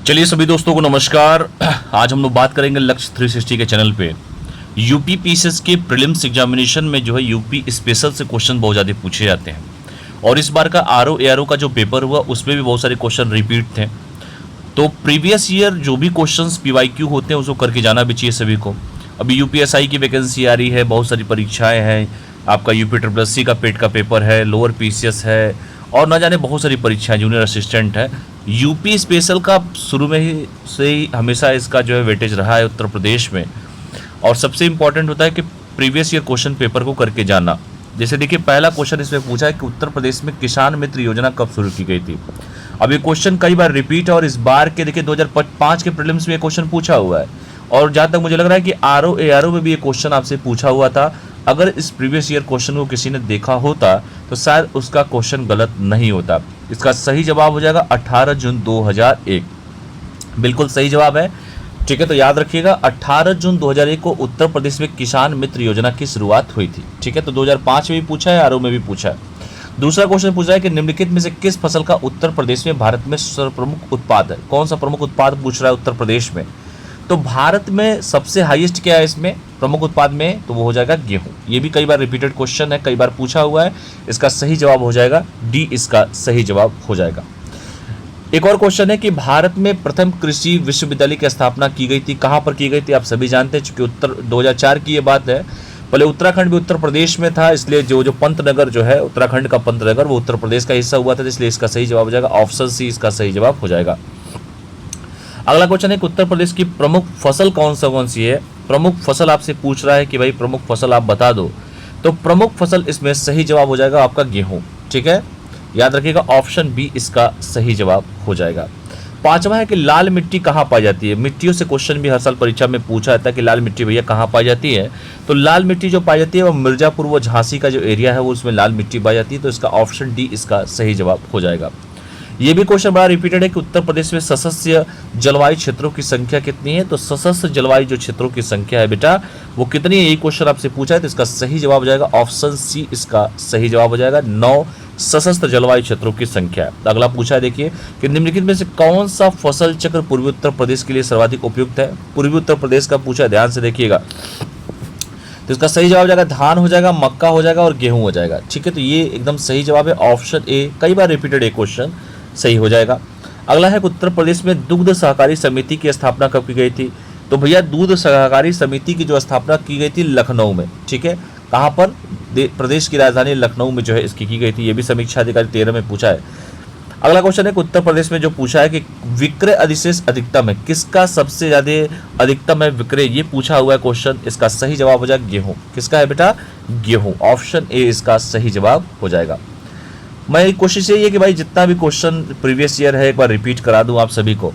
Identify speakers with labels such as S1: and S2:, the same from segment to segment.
S1: चलिए सभी दोस्तों को नमस्कार। आज हम लोग बात करेंगे लक्ष्य 360 के चैनल पे यूपी पीसीएस के प्रीलिम्स एग्जामिनेशन में जो है यूपी स्पेशल से क्वेश्चन बहुत ज़्यादा पूछे जाते हैं और इस बार का आरओ एआरओ का जो पेपर हुआ उसमें भी बहुत सारे क्वेश्चन रिपीट थे। तो प्रीवियस ईयर जो भी क्वेश्चंस पीवाईक्यू होते हैं उसको करके जाना भी चाहिए सभी को। अभी यूपीएसआई की वैकेंसी आ रही है, बहुत सारी परीक्षाएँ हैं, आपका यूपी SSC का पेट का पेपर है, लोअर पीसीएस है और न जाने बहुत सारी परीक्षाएं, जूनियर असिस्टेंट है। यूपी स्पेशल का शुरू में ही से ही हमेशा इसका जो है वेटेज रहा है उत्तर प्रदेश में। और सबसे इम्पॉर्टेंट होता है कि प्रीवियस ईयर क्वेश्चन पेपर को करके जाना। जैसे देखिए पहला क्वेश्चन इसमें पूछा है कि उत्तर प्रदेश में किसान मित्र योजना कब शुरू की गई थी। अब ये क्वेश्चन कई बार रिपीट है और इस बार के देखिए 2005 के प्रीलिम्स में ये क्वेश्चन पूछा हुआ है और जहाँ तक मुझे लग रहा है कि आरओ एआरओ में भी ये क्वेश्चन आपसे पूछा हुआ था। अगर इस प्रीवियस ईयर क्वेश्चन को किसी ने देखा होता तो शायद उसका क्वेश्चन गलत नहीं होता। इसका सही जवाब हो जाएगा 18 जून 2001। बिल्कुल सही जवाब है, ठीक है। तो याद रखिएगा 18 जून 2001 को उत्तर प्रदेश में किसान मित्र योजना की शुरुआत हुई थी, ठीक है। तो 2005 में भी पूछा है, आरओ में भी पूछा है। दूसरा क्वेश्चन पूछा है कि निम्नलिखित में से किस फसल का उत्तर प्रदेश में भारत में सर्वप्रमुख उत्पाद है। कौन सा प्रमुख उत्पाद पूछ रहा है उत्तर प्रदेश में। तो भारत में सबसे हाईएस्ट क्या है इसमें प्रमुख उत्पाद में, तो वो हो जाएगा गेहूं। ये भी कई बार रिपीटेड क्वेश्चन है, कई बार पूछा हुआ है। इसका सही जवाब हो जाएगा डी, इसका सही जवाब हो जाएगा। एक और क्वेश्चन है कि भारत में प्रथम कृषि विश्वविद्यालय की स्थापना की गई थी। कहाँ पर की गई थी आप सभी जानते हैं, चूंकि उत्तर 2004 की ये बात है। पहले उत्तराखंड भी उत्तर प्रदेश में था, इसलिए जो पंतनगर जो है उत्तराखंड का पंतनगर वो उत्तर प्रदेश का हिस्सा हुआ था, इसलिए इसका सही जवाब हो जाएगा ऑप्शन सी, इसका सही जवाब हो जाएगा। अगला क्वेश्चन है कि उत्तर प्रदेश की प्रमुख फसल कौन सी है। प्रमुख फसल आपसे पूछ रहा है कि भाई प्रमुख फसल आप बता दो, तो प्रमुख फसल इसमें सही जवाब हो जाएगा आपका गेहूं, ठीक है। याद रखिएगा ऑप्शन बी इसका सही जवाब हो जाएगा। पांचवा है कि लाल मिट्टी कहाँ पाई जाती है। मिट्टियों से क्वेश्चन भी हर साल परीक्षा में पूछा जाता है कि लाल मिट्टी भैया कहाँ पाई जाती है। तो लाल मिट्टी जो पाई जाती है वो मिर्जापुर व झांसी का जो एरिया है वो उसमें लाल मिट्टी पाई जाती है, तो इसका ऑप्शन डी इसका सही जवाब हो जाएगा। ये भी क्वेश्चन बड़ा रिपीटेड है कि उत्तर प्रदेश में सशस्त्र जलवायु क्षेत्रों की संख्या कितनी है। तो सशस्त्र जलवायु जो क्षेत्रों की संख्या है बेटा वो कितनी है, यही क्वेश्चन आपसे पूछा है, तो इसका सही जवाब हो जाएगा ऑप्शन सी, इसका सही जवाब हो जाएगा 9 सशस्त्र जलवायु क्षेत्रों की संख्या। अगला पूछा है देखिए कि निम्नलिखित में से कौन सा फसल चक्र पूर्वी उत्तर प्रदेश के लिए सर्वाधिक उपयुक्त है। पूर्वी उत्तर प्रदेश का पूछा है, ध्यान से देखिएगा। तो इसका सही जवाब हो जाएगा धान हो जाएगा, मक्का हो जाएगा और गेहूं हो जाएगा, ठीक है। तो ये एकदम सही जवाब है ऑप्शन ए, कई बार रिपीटेड एक क्वेश्चन सही हो जाएगा। अगला है कि उत्तर प्रदेश में दुग्ध सहकारी समिति की स्थापना कब की गई थी। तो भैया दूध सहकारी समिति की जो स्थापना की गई थी लखनऊ में, ठीक है। कहाँ पर, प्रदेश की राजधानी लखनऊ में जो है इसकी की गई थी। ये भी समीक्षा अधिकारी 13 में पूछा है। अगला क्वेश्चन है कि उत्तर प्रदेश में जो पूछा है कि विक्रय अधिशेष अधिकतम है, किसका सबसे ज्यादा अधिकतम है विक्रय, ये पूछा हुआ है क्वेश्चन। इसका सही जवाब हो जाएगा गेहूं। किसका है बेटा, गेहूं, ऑप्शन ए इसका सही जवाब हो जाएगा। मैं कोशिश यही है कि भाई जितना भी क्वेश्चन प्रीवियस ईयर है एक बार रिपीट करा दूं आप सभी को।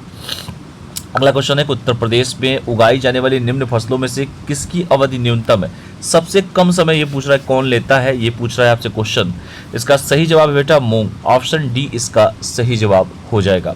S1: अगला क्वेश्चन है कि उत्तर प्रदेश में उगाई जाने वाली निम्न फसलों में से किसकी अवधि न्यूनतम है। सबसे कम समय ये पूछ रहा है कौन लेता है, ये पूछ रहा है आपसे क्वेश्चन। इसका सही जवाब है बेटा मूंग, ऑप्शन डी इसका सही जवाब हो जाएगा।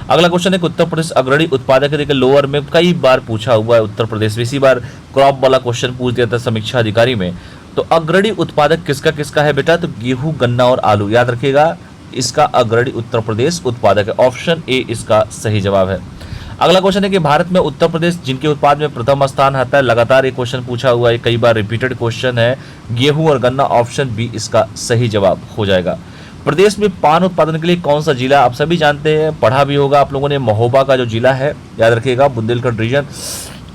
S1: अगला क्वेश्चन है कि उत्तर प्रदेश अग्रणी उत्पादक है। लोअर में कई बार पूछा हुआ है उत्तर प्रदेश में, इसी बार क्रॉप वाला क्वेश्चन पूछ दिया था समीक्षा अधिकारी में। तो अग्रणी उत्पादक किसका किसका है बेटा, तो गेहूं, गन्ना और आलू। याद रखिएगा इसका अग्रणी उत्तर प्रदेश उत्पादक है, ऑप्शन ए इसका सही जवाब है। अगला क्वेश्चन है कि भारत में उत्तर प्रदेश जिनके उत्पाद में प्रथम स्थान आता है। लगातार ये क्वेश्चन पूछा हुआ है, कई बार रिपीटेड क्वेश्चन है। गेहूं और गन्ना, ऑप्शन बी इसका सही जवाब हो जाएगा। प्रदेश में पान उत्पादन के लिए कौन सा जिला, आप सभी जानते हैं, पढ़ा भी होगा आप लोगों ने, महोबा का जो जिला है, याद रखिएगा बुंदेलखंड रीजन,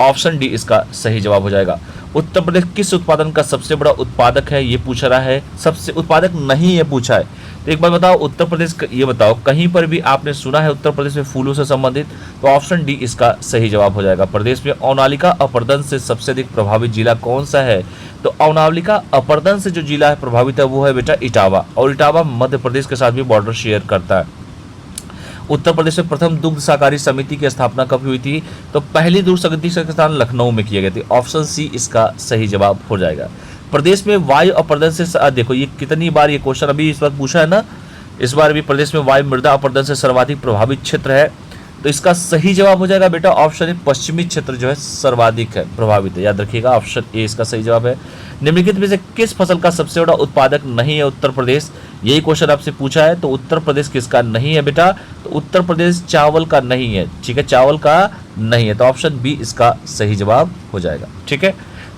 S1: ऑप्शन डी इसका सही जवाब हो जाएगा। उत्तर प्रदेश किस उत्पादन का सबसे बड़ा उत्पादक है, ये पूछ रहा है। सबसे उत्पादक नहीं ये पूछा है। तो एक बार बताओ उत्तर प्रदेश, ये बताओ कहीं पर भी आपने सुना है उत्तर प्रदेश में फूलों से संबंधित, तो ऑप्शन डी इसका सही जवाब हो जाएगा। प्रदेश में अवनालिका अपर्दन से सबसे अधिक प्रभावित जिला कौन सा है। तो अवनालिका अपर्दन से जो जिला प्रभावित है वो है बेटा इटावा, और इटावा मध्य प्रदेश के साथ भी बॉर्डर शेयर करता है। उत्तर प्रदेश में प्रथम दुग्ध सहकारी समिति की स्थापना कब हुई थी। तो पहली दुग्ध समिति का स्थान लखनऊ में किया गया था, ऑप्शन सी इसका सही जवाब हो जाएगा। प्रदेश में वायु अपरदन से, देखो ये कितनी बार ये क्वेश्चन अभी इस बार पूछा है ना, इस बार भी प्रदेश में वायु मृदा अपरदन से सर्वाधिक प्रभावित क्षेत्र है तो इसका सही जवाब हो जाएगा बेटा ऑप्शन ए, पश्चिमी क्षेत्र जो है सर्वाधिक है प्रभावित है। याद रखिएगा ऑप्शन ए इसका सही जवाब है। निम्नलिखित में से किस फसल का सबसे बड़ा उत्पादक नहीं है उत्तर प्रदेश? यही क्वेश्चन आपसे पूछा है। तो उत्तर प्रदेश किसका नहीं है बेटा? तो उत्तर प्रदेश चावल का नहीं है। ठीक है, चावल का नहीं है, तो ऑप्शन बी इसका सही जवाब हो जाएगा। ठीक है,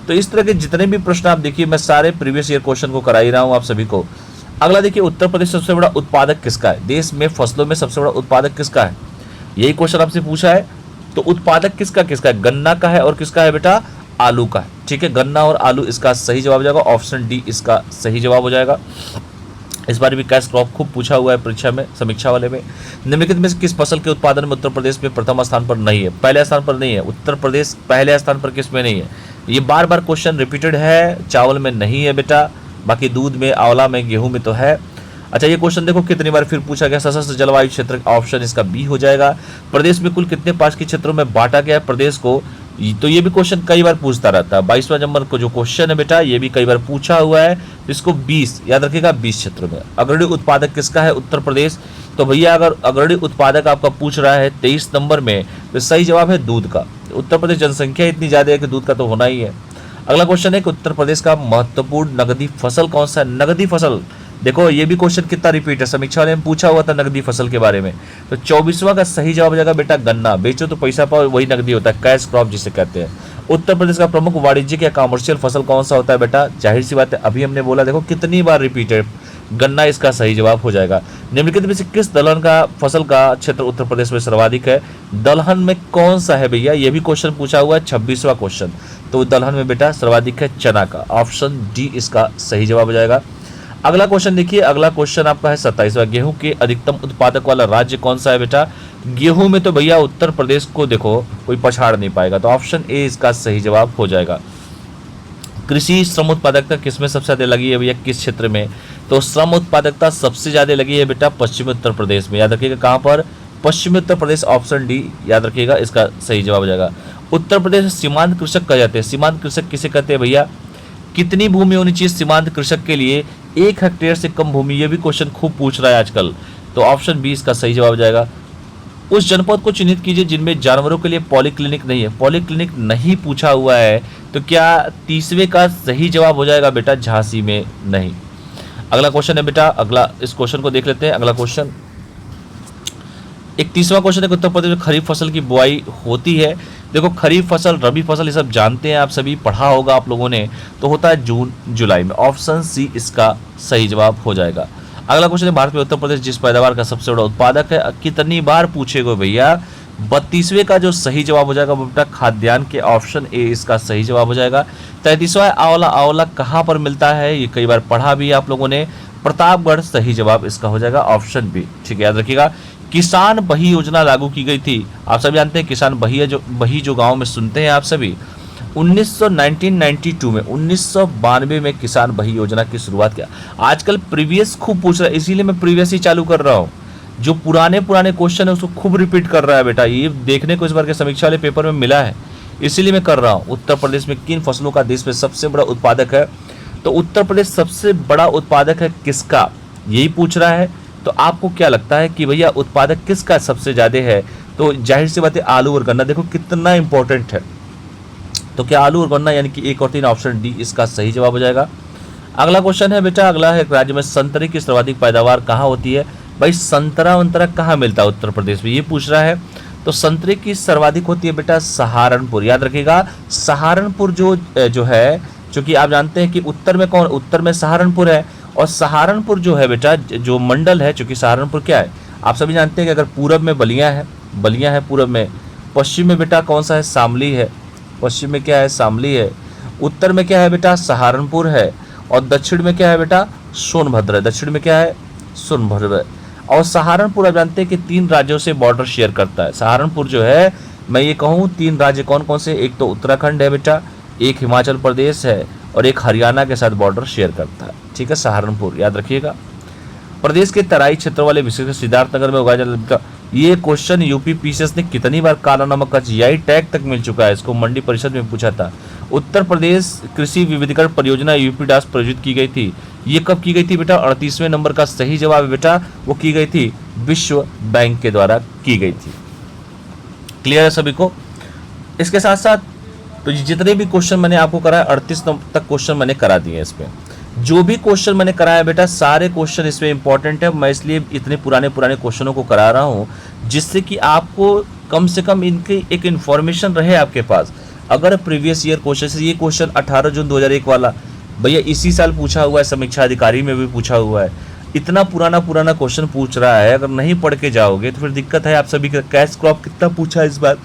S1: तो इस तरह के जितने भी प्रश्न आप देखिए, मैं सारे प्रीवियस ईयर क्वेश्चन को करा ही रहा हूं आप सभी को। अगला देखिए, उत्तर प्रदेश सबसे बड़ा उत्पादक किसका है? देश में फसलों में सबसे बड़ा उत्पादक किसका है? यही क्वेश्चन आपसे पूछा है। तो उत्पादक किसका किसका है? गन्ना का है और किसका है बेटा? आलू का है। ठीक है, गन्ना और आलू इसका सही जवाब हो जाएगा। ऑप्शन डी इसका सही जवाब हो जाएगा। इस बार भी कैश क्रॉप खूब पूछा हुआ है परीक्षा में, समीक्षा वाले में। निम्नलिखित में से किस फसल के उत्पादन में उत्तर प्रदेश में प्रथम स्थान पर नहीं है? पहले स्थान पर नहीं है। उत्तर प्रदेश पहले स्थान पर किस में नहीं है? ये बार बार क्वेश्चन रिपीटेड है। चावल में नहीं है बेटा, बाकी दूध में, आंवला में, गेहूं में तो है। अच्छा, ये क्वेश्चन देखो कितनी बार फिर पूछा गया। सशस्त्र जलवायु क्षेत्र, ऑप्शन इसका बी हो जाएगा। प्रदेश में कुल कितने पास के क्षेत्रों में बांटा गया है प्रदेश को? तो ये भी क्वेश्चन कई बार पूछता रहता है। 22वां नंबर को जो क्वेश्चन है बेटा, ये भी कई बार पूछा हुआ है। इसको 20 याद रखिएगा, 20 क्षेत्रों में। अग्रणी उत्पादक किसका है उत्तर प्रदेश? तो भैया अगर अग्रणी उत्पादक आपका पूछ रहा है 23 नंबर में, तो सही जवाब है दूध का। उत्तर प्रदेश जनसंख्या इतनी ज्यादा है कि दूध का तो होना ही है। अगला क्वेश्चन है कि उत्तर प्रदेश का महत्वपूर्ण नगदी फसल कौन सा है? नगदी फसल, देखो ये भी क्वेश्चन कितना रिपीट है, समीक्षा वाले में पूछा हुआ था नगदी फसल के बारे में। तो 24वां का सही जवाब हो जाएगा बेटा गन्ना। बेचो तो पैसा पाओ, वही नगदी होता है, कैश क्रॉप जिसे कहते हैं। उत्तर प्रदेश का प्रमुख वाणिज्यिक या कॉमर्शियल फसल कौन सा होता है बेटा? जाहिर सी बात है, अभी हमने बोला, देखो कितनी बार रिपीटेड, गन्ना इसका सही जवाब हो जाएगा। निम्नलिखित में से किस दलहन का फसल का क्षेत्र उत्तर प्रदेश में सर्वाधिक है? दलहन में कौन सा है भैया? ये भी क्वेश्चन पूछा हुआ है, 26वां क्वेश्चन। तो दलहन में बेटा सर्वाधिक है चना का। ऑप्शन डी इसका सही जवाब हो जाएगा। अगला क्वेश्चन देखिए, अगला क्वेश्चन आपका है 27वां। गेहूं के अधिकतम उत्पादक वाला राज्य कौन सा है बेटा? गेहूं में तो भैया उत्तर प्रदेश को देखो कोई पछाड़ नहीं पाएगा, तो ऑप्शन ए इसका सही जवाब हो जाएगा। कृषि श्रम उत्पादकता किसमें सबसे ज्यादा लगी है भैया, किस क्षेत्र में? तो श्रम उत्पादकता सबसे ज्यादा लगी है बेटा पश्चिमी उत्तर प्रदेश में। याद रखिएगा कहां पर? पश्चिमी उत्तर प्रदेश। ऑप्शन डी याद रखिएगा इसका सही जवाब हो जाएगा। उत्तर प्रदेश सीमांत कृषक कहे जाते हैं। सीमांत कृषक किसे कहते हैं भैया? कितनी भूमि होनी चाहिए सीमांत कृषक के लिए? 1 हेक्टेयर से कम भूमि, ये भी क्वेश्चन खूब पूछ रहा है आजकल। तो ऑप्शन बी इसका सही जवाब हो जाएगा। उस जनपद को चिन्हित कीजिए जिनमें जानवरों के लिए पॉलीक्लिनिक नहीं है। पॉलीक्लिनिक नहीं पूछा हुआ है, तो क्या 30वें का सही जवाब हो जाएगा बेटा? झांसी में नहीं। अगला क्वेश्चन है बेटा, अगला इस क्वेश्चन को देख लेते हैं। अगला क्वेश्चन 31वां क्वेश्चन है, उत्तर प्रदेश में खरीफ फसल की बुआई होती है। देखो खरीफ फसल, रबी फसल, ये सब जानते हैं आप सभी, पढ़ा होगा आप लोगों ने, तो होता है जून जुलाई में। ऑप्शन सी इसका सही जवाब हो जाएगा। अगला क्वेश्चन है, भारत में उत्तर प्रदेश जिस पैदावार का सबसे बड़ा उत्पादक है, कितनी बार पूछेगा भैया? 32वें का जो सही जवाब हो जाएगा वो बेटा खाद्यान्न के। ऑप्शन ए इसका सही जवाब हो जाएगा। 33वां आंवला, आंवला कहाँ पर मिलता है? ये कई बार पढ़ा भी आप लोगों ने, प्रतापगढ़। सही जवाब इसका हो जाएगा ऑप्शन बी। ठीक है, याद रखिएगा। किसान बही योजना लागू की गई थी, आप सभी जानते हैं किसान बही है, जो बही जो गांव में सुनते हैं आप सभी। 1992 में, 1992 में किसान बही योजना की शुरुआत किया। आजकल प्रीवियस खूब पूछ रहा है, इसीलिए मैं प्रीवियस ही चालू कर रहा हूँ। जो पुराने क्वेश्चन है उसको खूब रिपीट कर रहा है बेटा, ये देखने को इस बार के समीक्षा वाले पेपर में मिला है, इसीलिए मैं कर रहा हूँ। उत्तर प्रदेश में किन फसलों का देश में सबसे बड़ा उत्पादक है? तो उत्तर प्रदेश सबसे बड़ा उत्पादक है किसका, यही पूछ रहा है। तो आपको क्या लगता है कि भैया उत्पादक किसका सबसे ज्यादा है? तो जाहिर सी बात है आलू और गन्ना। देखो कितना इंपॉर्टेंट है, तो क्या आलू और गन्ना, यानी कि 1 और 3, ऑप्शन डी इसका सही जवाब हो जाएगा। अगला क्वेश्चन है बेटा, अगला है राज्य में संतरे की सर्वाधिक पैदावार कहाँ होती है? भाई संतरा वंतरा कहाँ मिलता है उत्तर प्रदेश में, ये पूछ रहा है। तो संतरे की सर्वाधिक होती है बेटा सहारनपुर। याद रखिएगा सहारनपुर जो है, क्योंकि आप जानते हैं कि उत्तर में कौन, उत्तर में सहारनपुर है, और सहारनपुर जो है बेटा जो मंडल है, चूंकि सहारनपुर क्या है आप सभी जानते हैं कि अगर पूरब में बलिया है पूरब में, पश्चिम में बेटा कौन सा है? शामली है। पश्चिम में क्या है? शामली है। उत्तर में क्या है बेटा? सहारनपुर है। और दक्षिण में क्या है बेटा? सोनभद्र है। दक्षिण में क्या है? सोनभद्र है। और सहारनपुर आप जानते हैं कि 3 राज्यों से बॉर्डर शेयर करता है। सहारनपुर जो है, मैं ये कहूँ 3 राज्य कौन कौन से? एक तो उत्तराखंड है बेटा, एक हिमाचल प्रदेश है, और एक हरियाणा के साथ बॉर्डर शेयर करता है। ठीक है, सहारनपुर याद रखिएगा। प्रदेश के तराई क्षेत्र वाले विशेषकर सिद्धार्थनगर में उगाया जाता है। ये क्वेश्चन यूपी पीसीएस ने कितनी बार काला नमक का जीआई टैग तक मिल चुका है, इसको मंडी परिषद में पूछा था। उत्तर प्रदेश कृषि विविधीकरण परियोजना यूपीडास प्रायोजित की गई थी। ये कब की गई थी बेटा? 38वें नंबर का सही जवाब है बेटा, वो की गई थी विश्व बैंक के द्वारा की गई थी। क्लियर है सभी को? इसके साथ साथ तो जितने भी क्वेश्चन मैंने आपको कराया 38 तक क्वेश्चन मैंने करा दिए इसमें। जो भी क्वेश्चन मैंने कराया बेटा सारे क्वेश्चन इसमें इंपॉर्टेंट है। मैं इसलिए इतने पुराने क्वेश्चनों को करा रहा हूँ जिससे कि आपको कम से कम इनकी एक इन्फॉर्मेशन रहे आपके पास। अगर प्रीवियस ईयर क्वेश्चन, ये क्वेश्चन 18 जून 2001 वाला भैया इसी साल पूछा हुआ है, समीक्षा अधिकारी में भी पूछा हुआ है। इतना पुराना क्वेश्चन पूछ रहा है, अगर नहीं पढ़ के जाओगे तो फिर दिक्कत है आप सभी का। कैश क्रॉप कितना पूछा है इस बार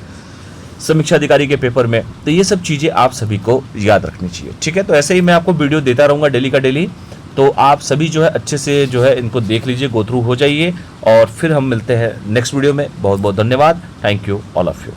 S1: समीक्षा अधिकारी के पेपर में, तो ये सब चीज़ें आप सभी को याद रखनी चाहिए। ठीक है, तो ऐसे ही मैं आपको वीडियो देता रहूँगा डेली का डेली, तो आप सभी जो है अच्छे से जो है इनको देख लीजिए, गो थ्रू हो जाइए, और फिर हम मिलते हैं नेक्स्ट वीडियो में। बहुत बहुत धन्यवाद। Thank you all of you.